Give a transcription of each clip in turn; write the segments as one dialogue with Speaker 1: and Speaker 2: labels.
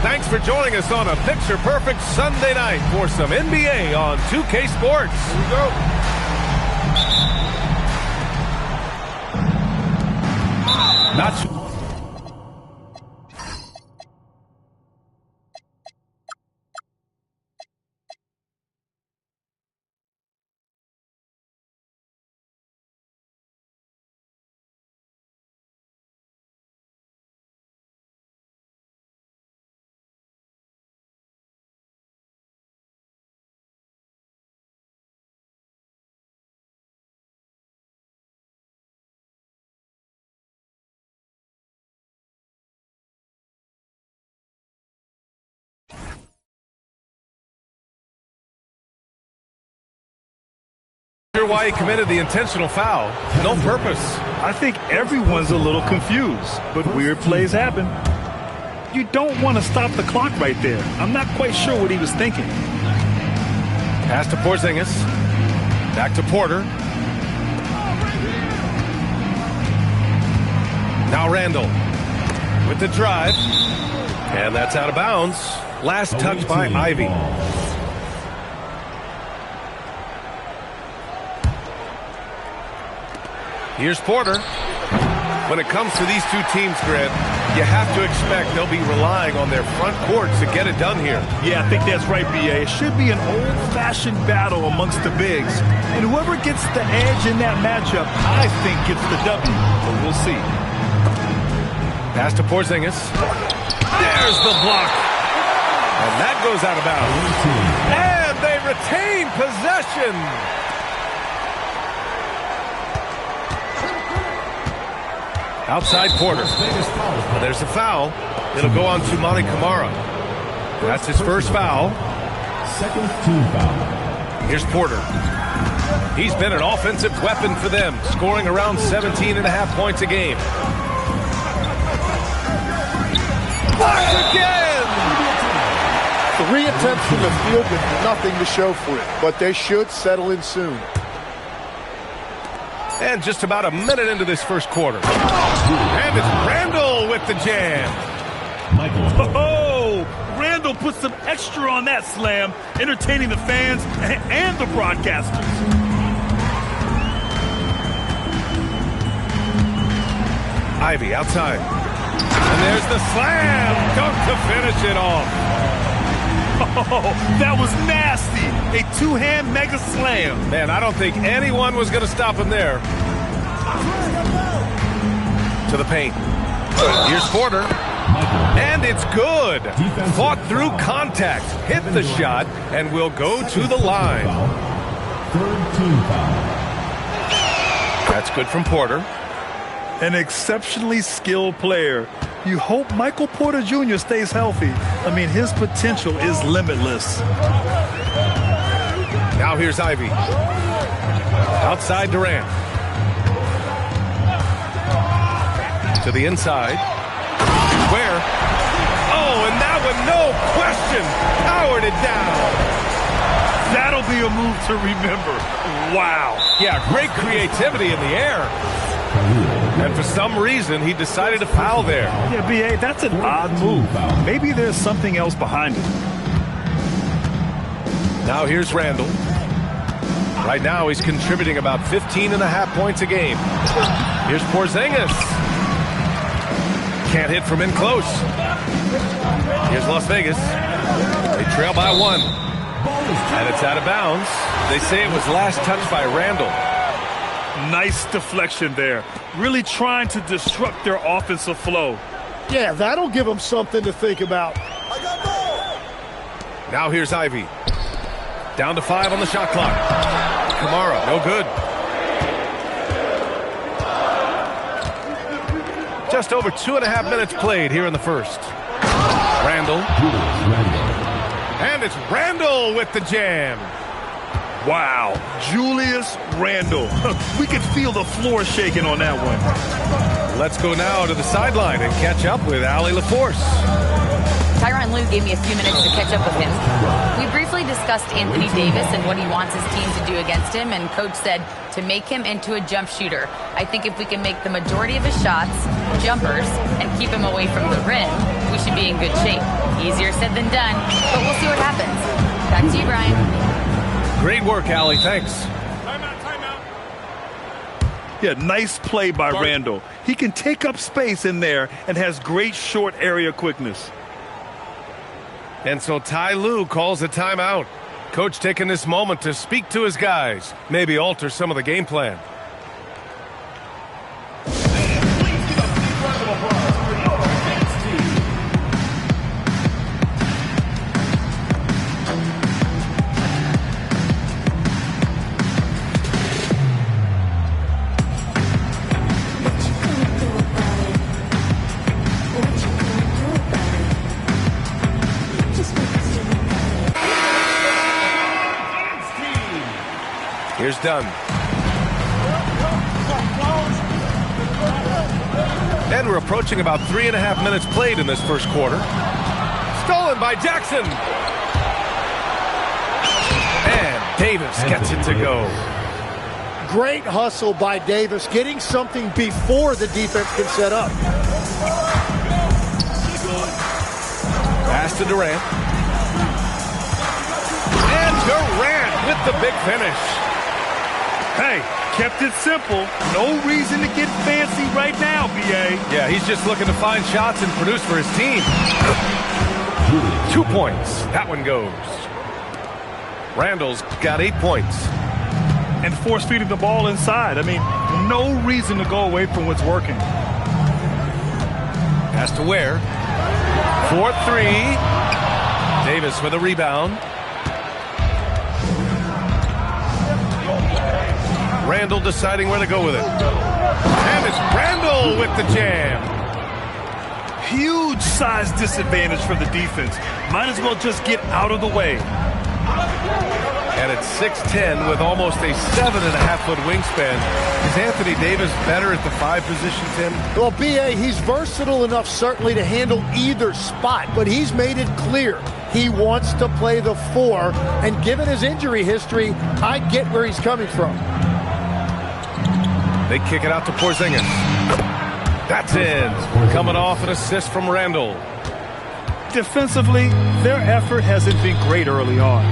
Speaker 1: Thanks for joining us on a picture-perfect Sunday night for some NBA on 2K Sports. Here we go. Not sure. Why he committed the intentional foul. No purpose.
Speaker 2: I think everyone's a little confused, but weird plays happen. You don't want to stop the clock right there. I'm not quite sure what he was thinking.
Speaker 1: Pass to Porzingis. Back to Porter. Now Randall with the drive. And that's out of bounds. Last touch by Ivy. Here's Porter. When it comes to these two teams, Grant, you have to expect they'll be relying on their front court to get it done here.
Speaker 2: Yeah, I think that's right, B.A. It should be an old-fashioned battle amongst the bigs. And whoever gets the edge in that matchup, I think gets the W. But we'll see.
Speaker 1: Pass to Porzingis. There's the block. And that goes out of bounds. And they retain possession. Outside Porter. There's a foul. It'll go on to Monty Camara. That's his first foul.
Speaker 3: Second team foul.
Speaker 1: Here's Porter. He's been an offensive weapon for them, scoring around 17.5 points a game. Blocked again!
Speaker 4: 3 attempts from the field with nothing to show for it, but they should settle in soon.
Speaker 1: And just about a minute into this first quarter. And it's Randall with the jam.
Speaker 2: Oh, Randall put some extra on that slam, entertaining the fans and the broadcasters.
Speaker 1: Ivy outside. And there's the slam. Dunk to finish it off.
Speaker 2: Oh, that was nasty. A two-hand mega slam.
Speaker 1: Man, I don't think anyone was going to stop him there. To the paint. Here's Porter. And it's good. Fought through contact. Hit the shot and will go to the line.
Speaker 3: Third team foul.
Speaker 1: That's good from Porter.
Speaker 2: An exceptionally skilled player. You hope Michael Porter Jr. stays healthy. I mean, his potential is limitless.
Speaker 1: Now here's Ivy. Outside Durant. To the inside. Where? Oh, and that one, no question, powered it down.
Speaker 2: That'll be a move to remember. Wow.
Speaker 1: Yeah, great creativity in the air. And for some reason, he decided to foul there.
Speaker 2: Yeah, B.A., that's an odd move. Maybe there's something else behind it.
Speaker 1: Now here's Randall. Right now, he's contributing about 15.5 points a game. Here's Porzingis. Can't hit from in close. Here's Las Vegas. They trail by 1. And it's out of bounds. They say it was last touched by Randall.
Speaker 2: Nice deflection there. Really trying to disrupt their offensive flow.
Speaker 4: Yeah, that'll give them something to think about.
Speaker 1: Now here's Ivy. Down to 5 on the shot clock. Camara, no good. Just over 2.5 minutes played here in the first. Randall. And it's Randall with the jam.
Speaker 2: Wow, Julius Randle. We could feel the floor shaking on that one.
Speaker 1: Let's go now to the sideline and catch up with Allie LaForce.
Speaker 5: Tyronn Lue gave me a few minutes to catch up with him. We briefly discussed Anthony Davis and what he wants his team to do against him, and Coach said to make him into a jump shooter. I think if we can make the majority of his shots jumpers and keep him away from the rim, we should be in good shape. Easier said than done, but we'll see what happens. Back to you, Brian.
Speaker 1: Great work, Allie. Thanks.
Speaker 2: Yeah, nice play by Randall. He can take up space in there and has great short area quickness.
Speaker 1: And so Ty Lue calls a timeout. Coach taking this moment to speak to his guys, maybe alter some of the game plan. Here's Dunn. And we're approaching about 3.5 minutes played in this first quarter. Stolen by Jackson. And Davis gets it to go.
Speaker 4: Great hustle by Davis, getting something before the defense can set up.
Speaker 1: Pass to Durant. And Durant with the big finish.
Speaker 2: Hey, kept it simple. No reason to get fancy right now, B.A.
Speaker 1: Yeah, he's just looking to find shots and produce for his team. 2 points. That one goes. Randall's got 8 points.
Speaker 2: And force-feeding the ball inside. I mean, no reason to go away from what's working.
Speaker 1: Pass to Ware. 4-3. Davis with a rebound. Randall deciding where to go with it. And it's Randall with the jam.
Speaker 2: Huge size disadvantage for the defense. Might as well just get out of the way.
Speaker 1: And it's 6'10" with almost a 7.5-foot wingspan. Is Anthony Davis better at the 5 position, Tim?
Speaker 4: Well, B.A., he's versatile enough certainly to handle either spot, but he's made it clear he wants to play the 4, and given his injury history, I get where he's coming from.
Speaker 1: They kick it out to Porzingis. That's in. Coming off an assist from Randall.
Speaker 2: Defensively, their effort hasn't been great early on.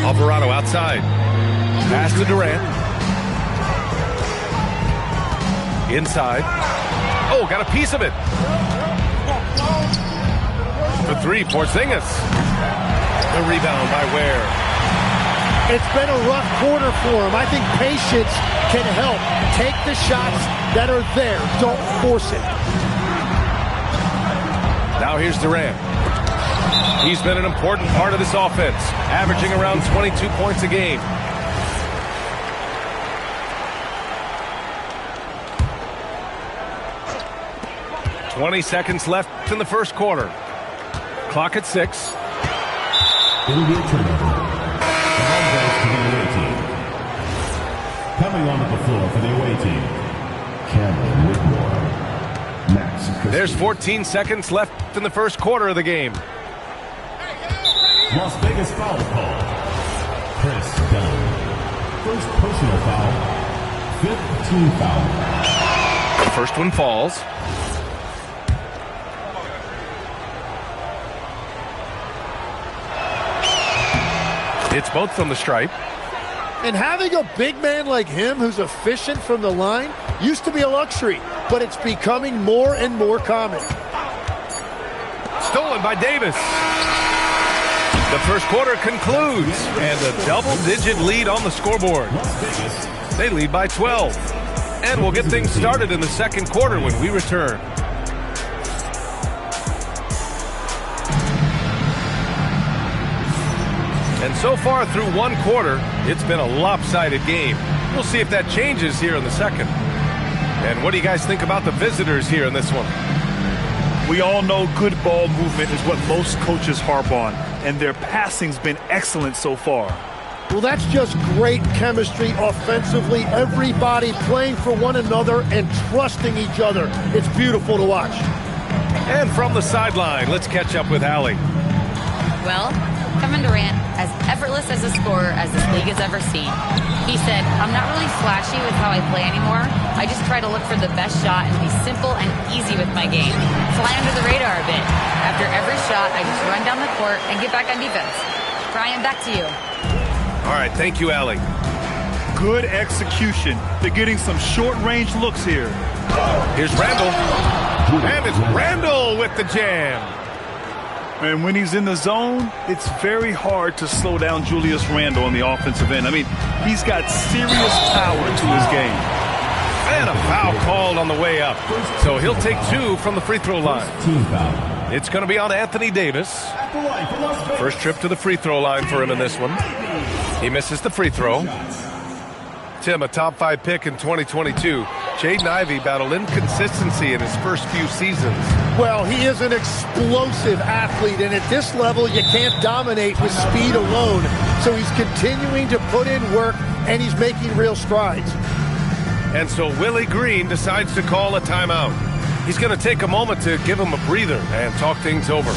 Speaker 1: Alvarado outside. Pass to Durant. Inside. Oh, got a piece of it. For 3, Porzingis. The rebound by Ware.
Speaker 4: It's been a rough quarter for him. I think patience can help. Take the shots that are there. Don't force it.
Speaker 1: Now here's Durant. He's been an important part of this offense, averaging around 22 points a game. "20 seconds left in the first quarter. Clock at 6.
Speaker 3: It'll be a turnover. Coming onto the floor for the away team, Cameron Whitmore. Max Christie.
Speaker 1: There's 14 seconds left in the first quarter of the game.
Speaker 3: Las Vegas foul call. Chris Dunn. First personal foul. 5th team foul.
Speaker 1: The first one falls. It's both from the stripe.
Speaker 4: And having a big man like him who's efficient from the line used to be a luxury, but it's becoming more and more common.
Speaker 1: Stolen by Davis. The first quarter concludes, and a double-digit lead on the scoreboard. They lead by 12. And we'll get things started in the second quarter when we return. And so far through one quarter, it's been a lopsided game. We'll see if that changes here in the second. And what do you guys think about the visitors here in this one?
Speaker 2: We all know good ball movement is what most coaches harp on, and their passing's been excellent so far.
Speaker 4: Well, that's just great chemistry offensively. Everybody playing for one another and trusting each other. It's beautiful to watch.
Speaker 1: And from the sideline, let's catch up with Allie.
Speaker 5: Well, Kevin Durant, as effortless as a scorer as this league has ever seen. He said, I'm not really flashy with how I play anymore. I just try to look for the best shot and be simple and easy with my game. Fly under the radar a bit. After every shot, I just run down the court and get back on defense. Brian, back to you.
Speaker 1: All right, thank you, Allie.
Speaker 2: Good execution. They're getting some short-range looks here.
Speaker 1: Here's Randall. And it's Randall with the jam.
Speaker 2: And when he's in the zone, it's very hard to slow down Julius Randle on the offensive end. I mean, he's got serious power to his game.
Speaker 1: And a foul called on the way up. So he'll take 2 from the free throw line.
Speaker 3: Team foul.
Speaker 1: It's going to be on Anthony Davis. First trip to the free throw line for him in this one. He misses the free throw. Tim, a top 5 pick in 2022. Jaden Ivey battled inconsistency in his first few seasons.
Speaker 4: Well, he is an explosive athlete, and at this level, you can't dominate with speed alone. So he's continuing to put in work, and he's making real strides.
Speaker 1: And so Willie Green decides to call a timeout. He's going to take a moment to give him a breather and talk things over.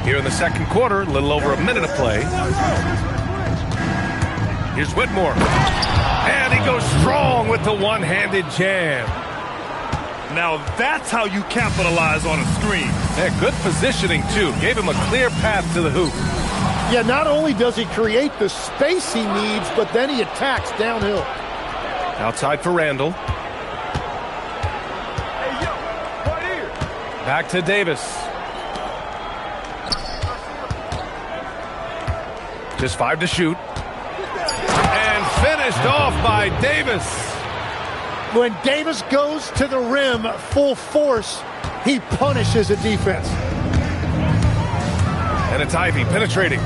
Speaker 1: Here in the second quarter, a little over a minute of play. Here's Whitmore. And he goes strong with the one-handed jam.
Speaker 2: Now that's how you capitalize on a screen.
Speaker 1: Yeah, good positioning, too. Gave him a clear path to the hoop.
Speaker 4: Yeah, not only does he create the space he needs, but then he attacks downhill.
Speaker 1: Outside for Randall. Back to Davis. Just 5 to shoot. And finished off by Davis.
Speaker 4: When Davis goes to the rim full force, he punishes a defense.
Speaker 1: And it's Ivey penetrating.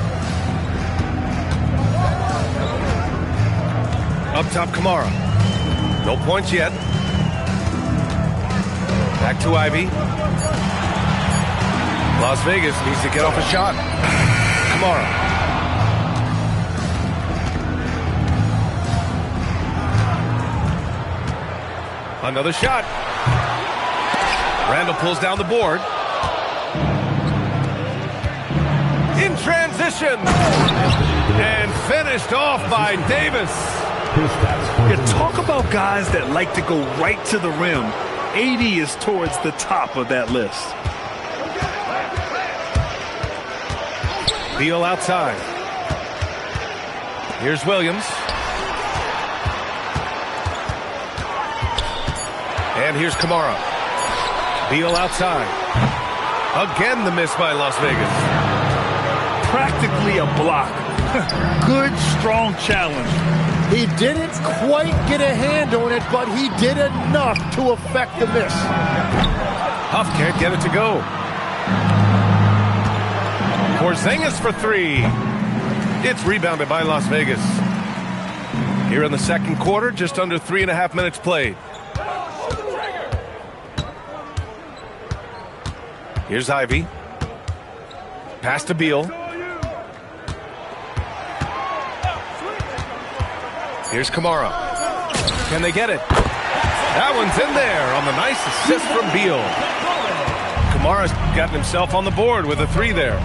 Speaker 1: Up top, Kamara. No points yet. Back to Ivey. Las Vegas needs to get off a shot. Kamara. Another shot. Randall pulls down the board. In transition. And finished off by Davis.
Speaker 2: Yeah, talk about guys that like to go right to the rim. AD is towards the top of that list.
Speaker 1: Beal outside. Here's Williams. And here's Kamara. Beal outside. Again, the miss by Las Vegas.
Speaker 2: Practically a block. Good, strong challenge.
Speaker 4: He didn't quite get a hand on it, but he did enough to affect the miss.
Speaker 1: Huff can't get it to go. Porzingis for 3. It's rebounded by Las Vegas. Here in the second quarter, just under 3.5 minutes played. Here's Ivey. Pass to Beal. Here's Kamara. Can they get it? That one's in there on the nice assist from Beal. Kamara's gotten himself on the board with a 3 there.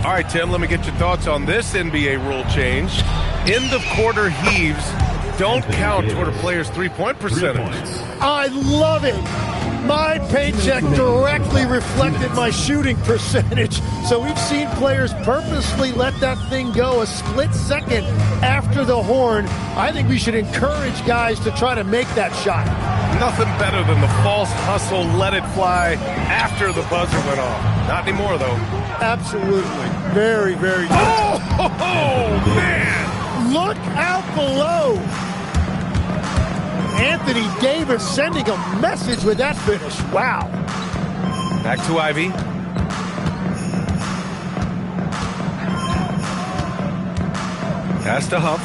Speaker 1: All right, Tim, let me get your thoughts on this NBA rule change. End of quarter heaves don't count toward a player's three-point percentage.
Speaker 4: I love it. My paycheck directly reflected my shooting percentage. So we've seen players purposely let that thing go a split second after the horn. I think we should encourage guys to try to make that shot.
Speaker 1: Nothing better than the false hustle, let it fly after the buzzer went off. Not anymore, though.
Speaker 4: Absolutely. Very, very good.
Speaker 1: Oh, man!
Speaker 4: Look out below. Anthony Davis sending a message with that finish. Wow.
Speaker 1: Back to Ivey. Pass to Huff.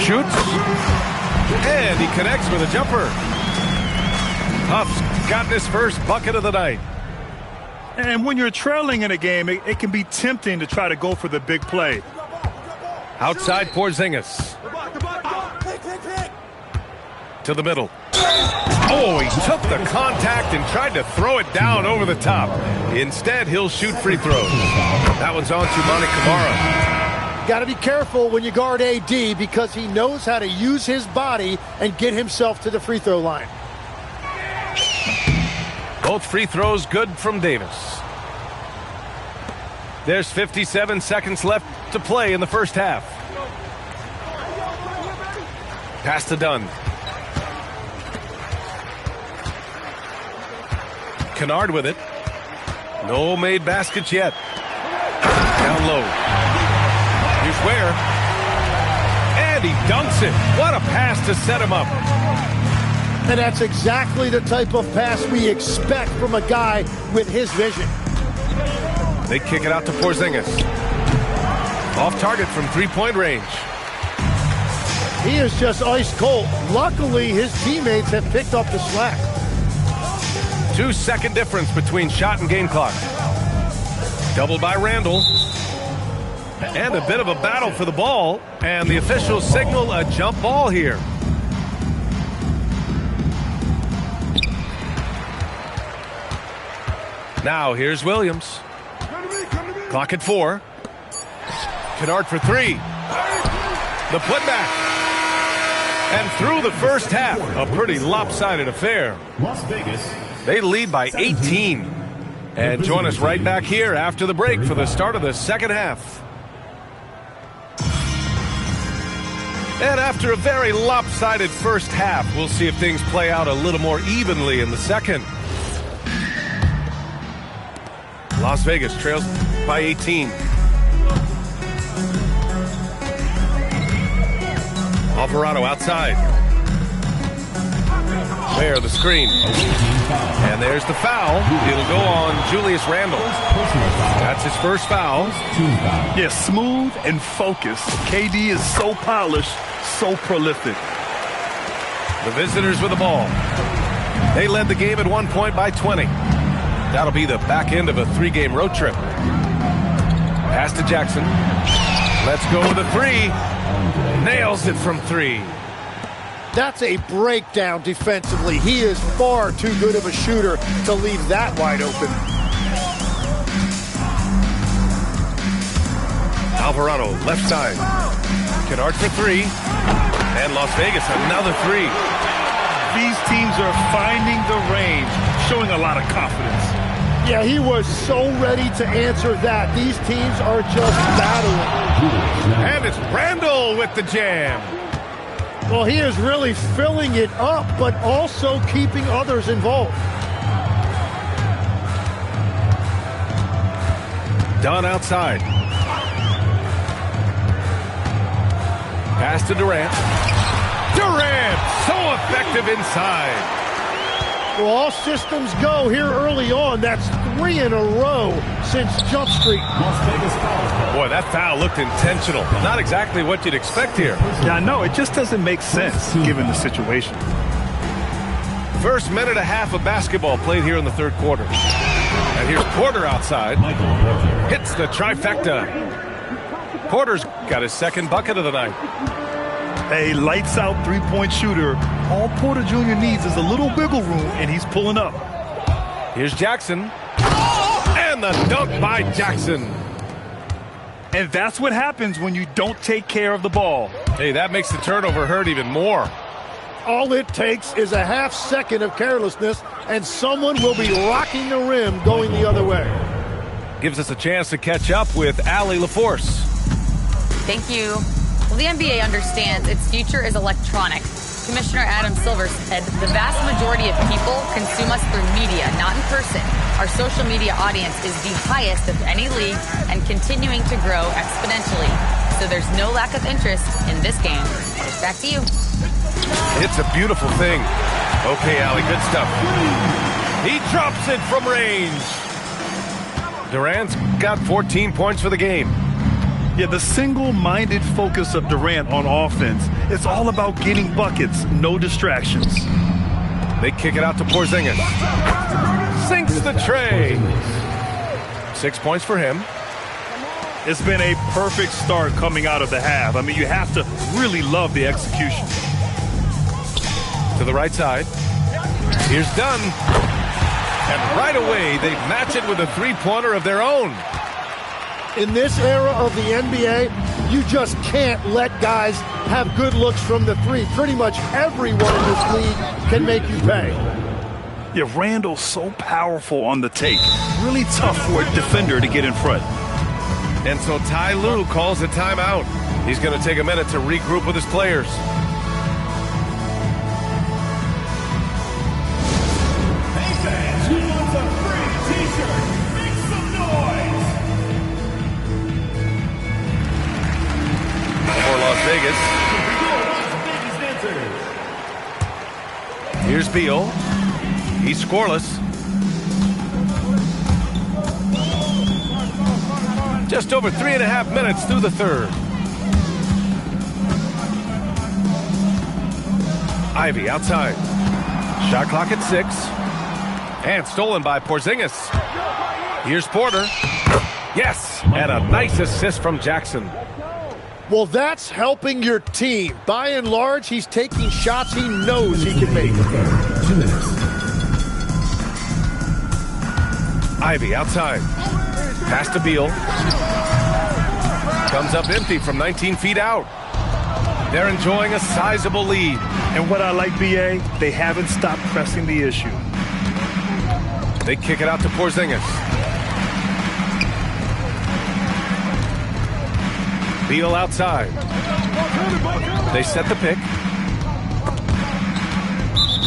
Speaker 1: Shoots. And he connects with a jumper. Huff's gotten his first bucket of the night.
Speaker 2: And when you're trailing in a game, it can be tempting to try to go for the big play.
Speaker 1: Outside Porzingis. To the middle. Oh, he took the contact and tried to throw it down over the top. Instead, he'll shoot free throws. That one's on to Monty Kamara.
Speaker 4: Got to be careful when you guard AD because he knows how to use his body and get himself to the free throw line.
Speaker 1: Both free throws good from Davis. There's 57 seconds left to play in the first half. Pass to Dunn. Kennard with it. No made baskets yet. Down low. Here's Ware. And he dunks it. What a pass to set him up.
Speaker 4: And that's exactly the type of pass we expect from a guy with his vision.
Speaker 1: They kick it out to Porzingis. Off target from three-point range.
Speaker 4: He is just ice cold. Luckily, his teammates have picked up the slack.
Speaker 1: 2-second difference between shot and game clock. Doubled by Randall. And a bit of a battle for the ball. And the officials signal a jump ball here. Now here's Williams. Clock at 4. Kennard for 3. The putback. And through the first half, a pretty lopsided affair.
Speaker 3: Las Vegas.
Speaker 1: They lead by 18. And join us right back here after the break for the start of the second half. And after a very lopsided first half, we'll see if things play out a little more evenly in the second. Las Vegas trails by 18. Alvarado outside. There, the screen. And there's the foul. It'll go on Julius Randle. That's his first foul.
Speaker 2: Yeah, smooth and focused. KD is so polished, so prolific.
Speaker 1: The visitors with the ball. They led the game at one point by 20. That'll be the back end of a 3-game road trip. Pass to Jackson. Let's go with a 3. Nails it from 3.
Speaker 4: That's a breakdown defensively. He is far too good of a shooter to leave that wide open.
Speaker 1: Alvarado, left side. Kennard for 3. And Las Vegas, another 3.
Speaker 2: These teams are finding the range, showing a lot of confidence.
Speaker 4: Yeah, he was so ready to answer that. These teams are just battling.
Speaker 1: And it's Randall with the jam.
Speaker 4: Well, he is really filling it up, but also keeping others involved.
Speaker 1: Dunn outside. Pass to Durant. Durant, so effective inside.
Speaker 4: Well, all systems go here early on. That's 3 in a row since Jump Street.
Speaker 1: Boy, that foul looked intentional. Not exactly what you'd expect here.
Speaker 2: Yeah, I know. It just doesn't make sense given the situation.
Speaker 1: First minute and a half of basketball played here in the third quarter. And here's Porter outside. Hits the trifecta. Porter's got his second bucket of the night.
Speaker 2: A lights-out three-point shooter. All Porter Jr. needs is a little wiggle room, and he's pulling up.
Speaker 1: Here's Jackson. And the dunk by Jackson.
Speaker 2: And that's what happens when you don't take care of the ball.
Speaker 1: Hey, that makes the turnover hurt even more.
Speaker 4: All it takes is a half second of carelessness, and someone will be rocking the rim going the other way.
Speaker 1: Gives us a chance to catch up with Allie LaForce.
Speaker 5: Thank you. Well, the NBA understands its future is electronic. Commissioner Adam Silver said the vast majority of people consume us through media, not in person. Our social media audience is the highest of any league and continuing to grow exponentially. So there's no lack of interest in this game. Back to you.
Speaker 1: It's a beautiful thing. Okay, Allie, good stuff. He drops it from range. Durant's got 14 points for the game.
Speaker 2: Yeah, the single-minded focus of Durant on offense. It's all about getting buckets, no distractions.
Speaker 1: They kick it out to Porzingis. Sinks the tray. 6 points for him.
Speaker 2: It's been a perfect start coming out of the half. I mean, you have to really love the execution.
Speaker 1: To the right side. Here's Dunn. And right away, they match it with a three-pointer of their own.
Speaker 4: In this era of the NBA, you just can't let guys have good looks from the three. Pretty much everyone in this league can make you pay.
Speaker 2: Yeah, Randall's so powerful on the take. Really tough for a defender to get in front.
Speaker 1: And so Ty Lue calls a timeout. He's going to take a minute to regroup with his players.
Speaker 3: Hey fans, who wants a free t-shirt? Make some noise!
Speaker 1: For Las Vegas. Here's Beal. He's scoreless. Just over 3.5 minutes through the third. Ivy outside. Shot clock at 6. And stolen by Porzingis. Here's Porter. Yes! And a nice assist from Jackson.
Speaker 4: Well, that's helping your team. By and large, he's taking shots he knows he can make.
Speaker 3: 2 minutes.
Speaker 1: Ivy outside. Pass to Beal. Comes up empty from 19 feet out. They're enjoying a sizable lead.
Speaker 2: And what I like, BA, they haven't stopped pressing the issue.
Speaker 1: They kick it out to Porzingis. Beal outside. They set the pick.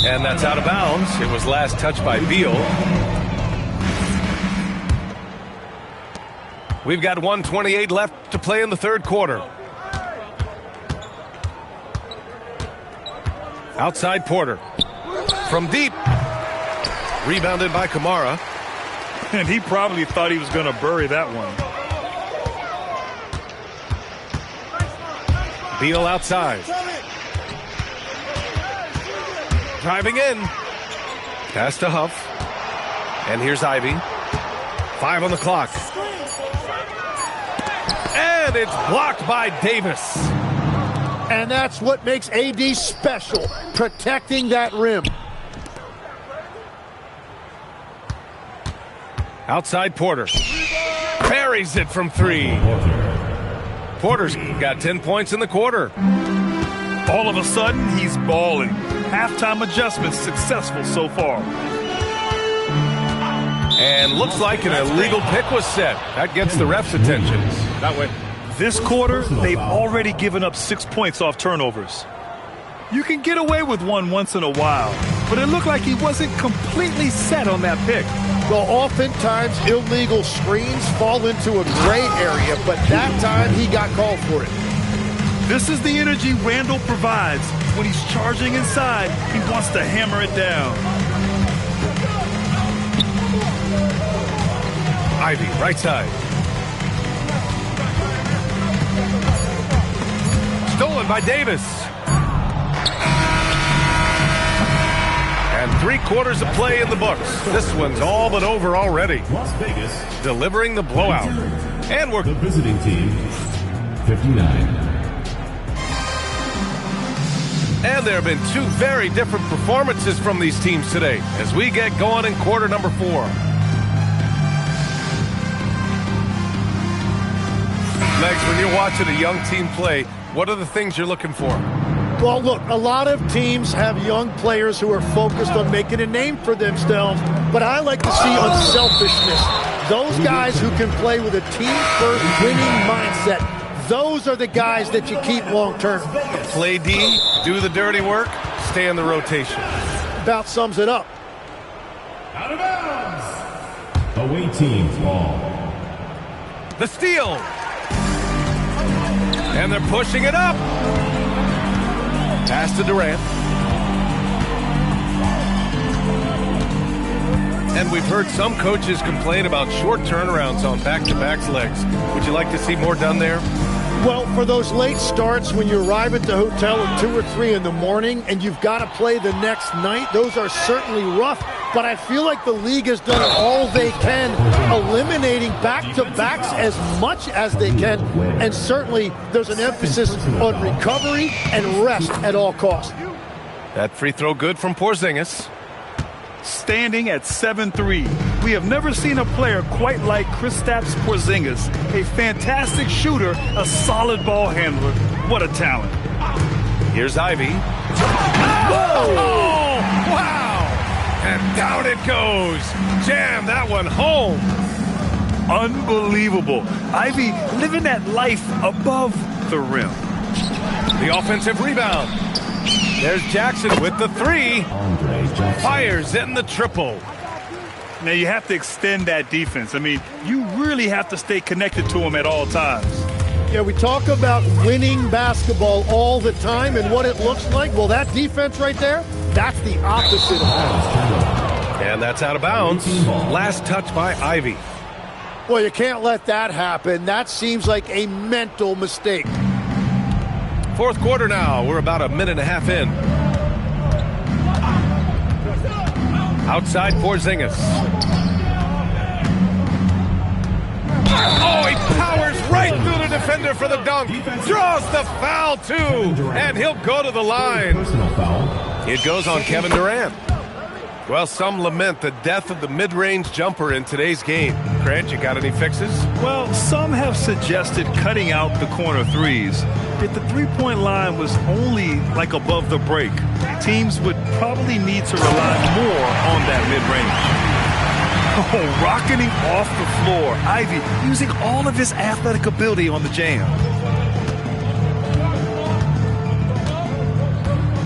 Speaker 1: And that's out of bounds. It was last touched by Beal. We've got 1:28 left to play in the third quarter. Outside Porter. From deep. Rebounded by Kamara.
Speaker 2: And he probably thought he was going to bury that one.
Speaker 1: Beal outside. Driving in. Pass to Huff. And here's Ivy. 5 on the clock. And it's blocked by Davis.
Speaker 4: And that's what makes AD special, protecting that rim.
Speaker 1: Outside Porter. Parries it from 3. Porter's got 10 points in the quarter.
Speaker 2: All of a sudden, he's balling. Halftime adjustments successful so far.
Speaker 1: And looks like an illegal pick was set. That gets the ref's attention. That way.
Speaker 2: This quarter, they've already given up 6 points off turnovers. You can get away with one once in a while, but it looked like he wasn't completely set on that pick.
Speaker 4: Well, oftentimes illegal screens fall into a gray area, but that time he got called for it.
Speaker 2: This is the energy Randall provides. When he's charging inside, he wants to hammer it down.
Speaker 1: Ivy, right side. Stolen by Davis. And 3 quarters of play in the books. This one's all but over already.
Speaker 3: Las Vegas.
Speaker 1: Delivering the blowout. And we're
Speaker 3: The visiting team, 59.
Speaker 1: And there have been 2 very different performances from these teams today as we get going in quarter number 4. Legs, when you're watching a young team play, what are the things you're looking for?
Speaker 4: Well, look, a lot of teams have young players who are focused on making a name for themselves, but I like to see unselfishness. Those guys who can play with a team-first winning mindset, those are the guys that you keep long-term.
Speaker 1: Play D, do the dirty work, stay in the rotation.
Speaker 4: About sums it up.
Speaker 3: Out of bounds. Away team ball.
Speaker 1: The steal. And they're pushing it up. Pass to Durant. And we've heard some coaches complain about short turnarounds on back-to-back legs. Would you like to see more done there?
Speaker 4: Well, for those late starts when you arrive at the hotel at 2 or 3 in the morning and you've got to play the next night, those are certainly rough. But I feel like the league has done all they can, eliminating back-to-backs as much as they can. And certainly there's an emphasis on recovery and rest at all costs.
Speaker 1: That free throw good from Porzingis.
Speaker 2: Standing at 7'3", we have never seen a player quite like Kristaps Porzingis. A fantastic shooter, a solid ball handler. What a talent.
Speaker 1: Here's Ivy. Whoa! Oh, wow! And down it goes. Jam that one home.
Speaker 2: Unbelievable. Ivy living that life above the rim.
Speaker 1: The offensive rebound. There's Jackson with the three. Fires in the triple.
Speaker 2: Now you have to extend that defense. I mean, you really have to stay connected to him at all times.
Speaker 4: Yeah, we talk about winning basketball all the time and what it looks like. Well, that defense right there, that's the opposite of that.
Speaker 1: And that's out of bounds. Last touch by Ivy.
Speaker 4: Well, you can't let that happen. That seems like a mental mistake.
Speaker 1: Fourth quarter now. We're about a minute and a half in. Outside Porzingis. Oh, he powers right through the defender for the dunk. Draws the foul, too. And he'll go to the line. It goes on Kevin Durant. Well, some lament the death of the mid-range jumper in today's game. Grant, you got any fixes?
Speaker 2: Well, some have suggested cutting out the corner threes. If the three-point line was only like above the break, teams would probably need to rely more on that mid-range. Oh, rocketing off the floor. Ivy using all of his athletic ability on the jam.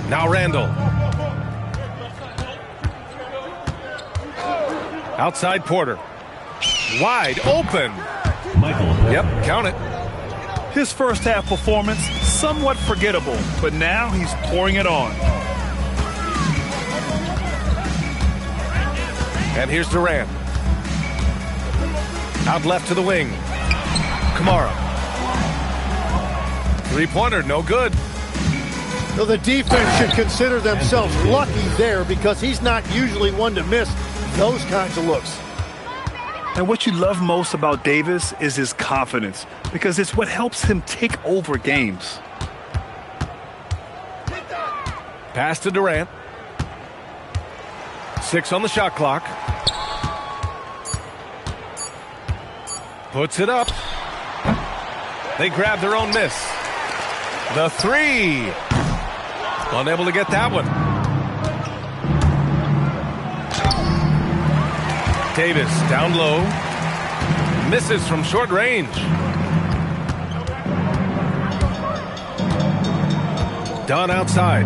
Speaker 1: Now Randall. Outside Porter. Wide open. Yep, count it.
Speaker 2: His first half performance, somewhat forgettable, but now he's pouring it on.
Speaker 1: And here's Durant. Out left to the wing. Kamara. Three-pointer, no good.
Speaker 4: So the defense should consider themselves lucky there because he's not usually one to miss those kinds of looks.
Speaker 2: And what you love most about Davis is his confidence, because it's what helps him take over games.
Speaker 1: Pass to Durant. 6 on the shot clock. Puts it up. They grab their own miss. The three. Unable to get that one. Davis down low. Misses from short range. Dunn outside.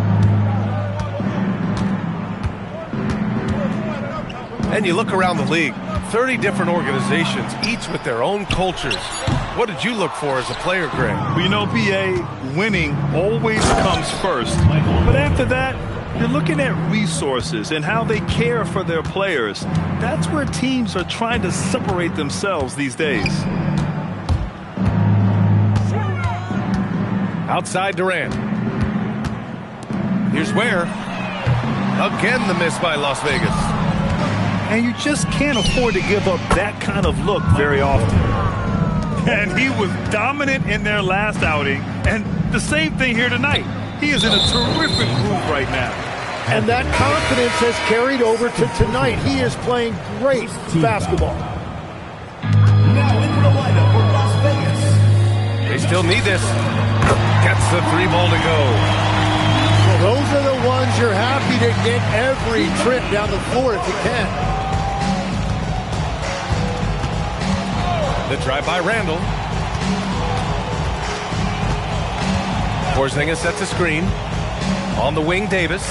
Speaker 1: And you look around the league, 30 different organizations, each with their own cultures. What did you look for as a player, Greg?
Speaker 2: Well, you know, BA, winning always comes first. But after that, you're looking at resources and how they care for their players. That's where teams are trying to separate themselves these days.
Speaker 1: Outside Durant. Here's Ware. Again the miss by Las Vegas.
Speaker 2: And you just can't afford to give up that kind of look very often. And he was dominant in their last outing. And the same thing here tonight. He is in a terrific groove right now.
Speaker 4: And that confidence has carried over to tonight. He is playing great basketball.
Speaker 3: Now into the lineup for Las Vegas.
Speaker 1: They still need this. Gets the three ball to go.
Speaker 4: Well, those are the ones you're happy to get every trip down the floor if you can.
Speaker 1: The drive by Randall. Porzingis sets a screen. On the wing, Davis.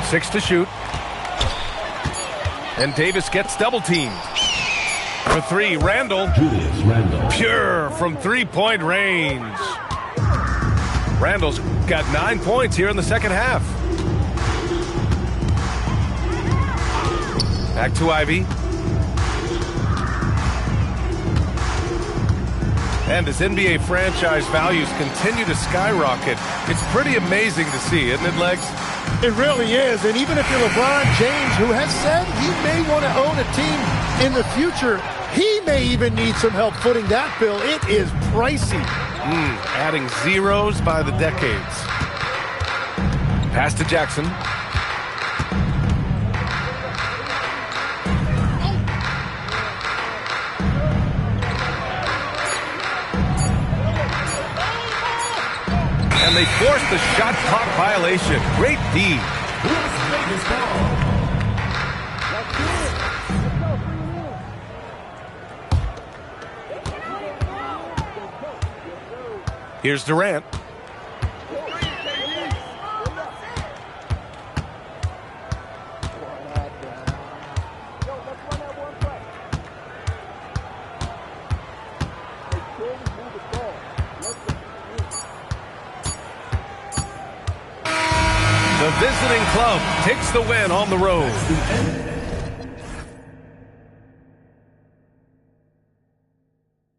Speaker 1: 6 to shoot. And Davis gets double teamed. For three, Randall. Pure from three-point range. Randall's got 9 points here in the second half. Back to Ivy. And as NBA franchise values continue to skyrocket, it's pretty amazing to see, isn't it, Legs?
Speaker 4: It really is. And even if you're LeBron James, who has said he may want to own a team in the future, he may even need some help footing that bill. It is pricey.
Speaker 1: Adding zeros by the decades. Pass to Jackson. And they forced the shot clock violation. Great D. Here's Durant. The visiting club takes the win on the road.